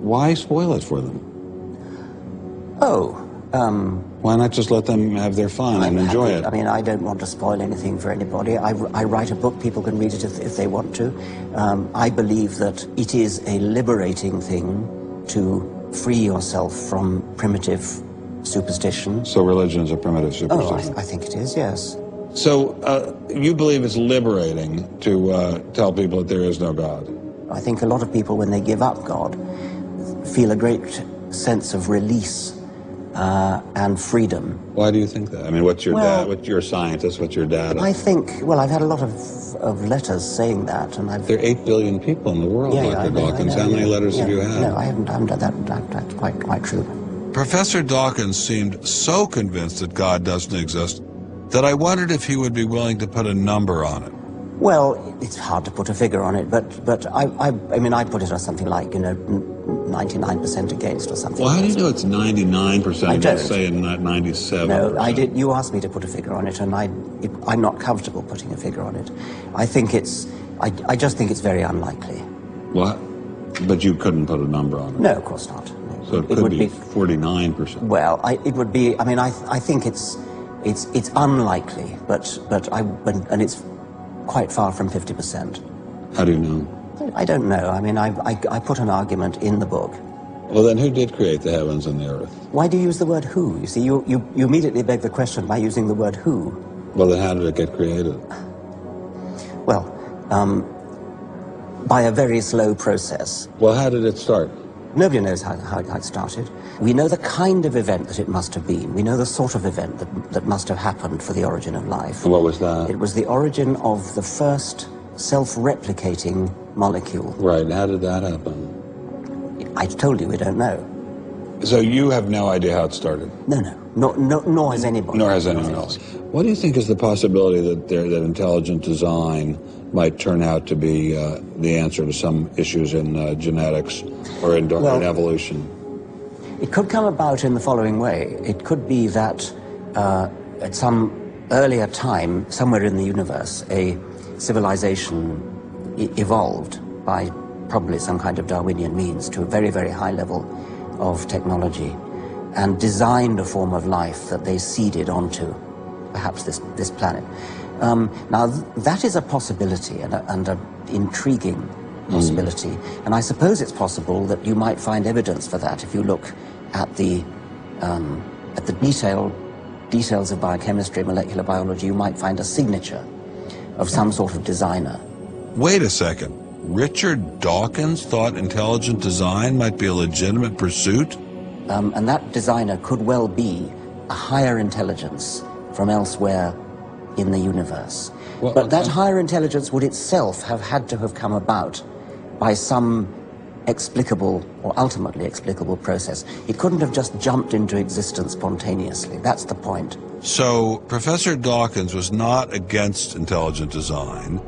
Why spoil it for them? Oh, why not just let them have their fun and enjoy it? I mean, I don't want to spoil anything for anybody. I write a book, people can read it if they want to. I believe that it is a liberating thing to free yourself from primitive superstition. So religion is a primitive superstition? Oh, I think it is, yes. So you believe it's liberating to tell people that there is no God? I think a lot of people, when they give up God, feel a great sense of release and freedom. Why do you think that? I mean, what's your dad? What's your scientist? What's your dad? I think, well, I've had a lot of letters saying that, and I've... There are 8 billion people in the world, Dr. Dawkins. How many letters have you had? No, I haven't done that. That's quite true. Professor Dawkins seemed so convinced that God doesn't exist that I wondered if he would be willing to put a number on it. Well, it's hard to put a figure on it, but I mean, I put it as something like, 99% against or something. Well, how do you know it's 99%? I don't. Say not 97%. No, I did. You asked me to put a figure on it, and I'm not comfortable putting a figure on it. I think I just think it's very unlikely. What? But you couldn't put a number on it? No, of course not. So it could be 49%. Well, it would be. I mean, I think it's unlikely, and it's quite far from 50%. How do you know? I don't know. I mean, I put an argument in the book. Well, then who did create the heavens and the earth? Why do you use the word who? You see, you immediately beg the question by using the word who. Well, then how did it get created? Well, by a very slow process. Well, how did it start? Nobody knows how it started. We know the kind of event that it must have been. We know the sort of event that must have happened for the origin of life. And what was that? It was the origin of the first self-replicating molecule. Right. How did that happen? I told you we don't know. So you have no idea how it started? No. Nor has anybody. Nor has anyone else. What do you think is the possibility that intelligent design might turn out to be the answer to some issues in genetics or in evolution? It could come about in the following way. It could be that at some earlier time, somewhere in the universe, a civilization evolved by probably some kind of Darwinian means to a very, very high level of technology and designed a form of life that they seeded onto, perhaps this planet. Now, that is a possibility and an intriguing possibility. And I suppose it's possible that you might find evidence for that if you look at the details of biochemistry, molecular biology. You might find a signature of some sort of designer. Wait a second. Richard Dawkins thought intelligent design might be a legitimate pursuit? And that designer could well be a higher intelligence from elsewhere in the universe. Well, but that higher intelligence would itself have had to have come about by some explicable or ultimately explicable process. It couldn't have just jumped into existence spontaneously. That's the point. So Professor Dawkins was not against intelligent design,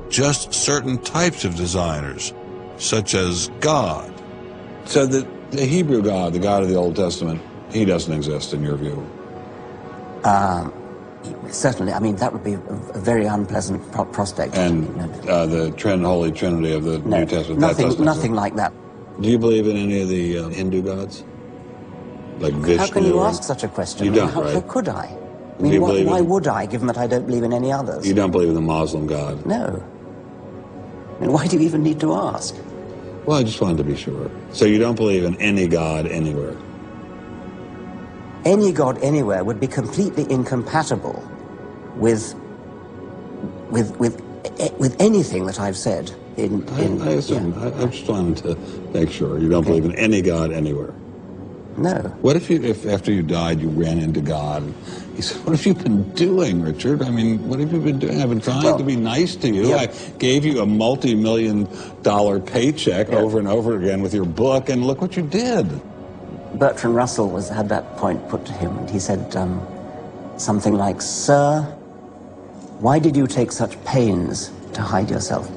just certain types of designers, such as God. So the Hebrew God, the God of the Old Testament, he doesn't exist in your view? Certainly. I mean, that would be a very unpleasant prospect. And the Holy Trinity of the New Testament? Nothing like that. Do you believe in any of the Hindu gods? Like Vishnu? How can you ask such a question? You don't, How could I? I mean, why would I, given that I don't believe in any others? You don't believe in the Muslim God? No. I mean, why do you even need to ask? Well, I just wanted to be sure. So you don't believe in any God anywhere? Any God anywhere would be completely incompatible with anything that I've said. I assume. Yeah. I'm just wanting to make sure you don't believe in any God anywhere. No. What if after you died you ran into God? He said, "What have you been doing, Richard? I mean, what have you been doing? I've been trying to be nice to you. I gave you a multi-million-dollar paycheck over and over again with your book, and look what you did." Bertrand Russell had that point put to him, and he said something like, "Sir, why did you take such pains to hide yourself?"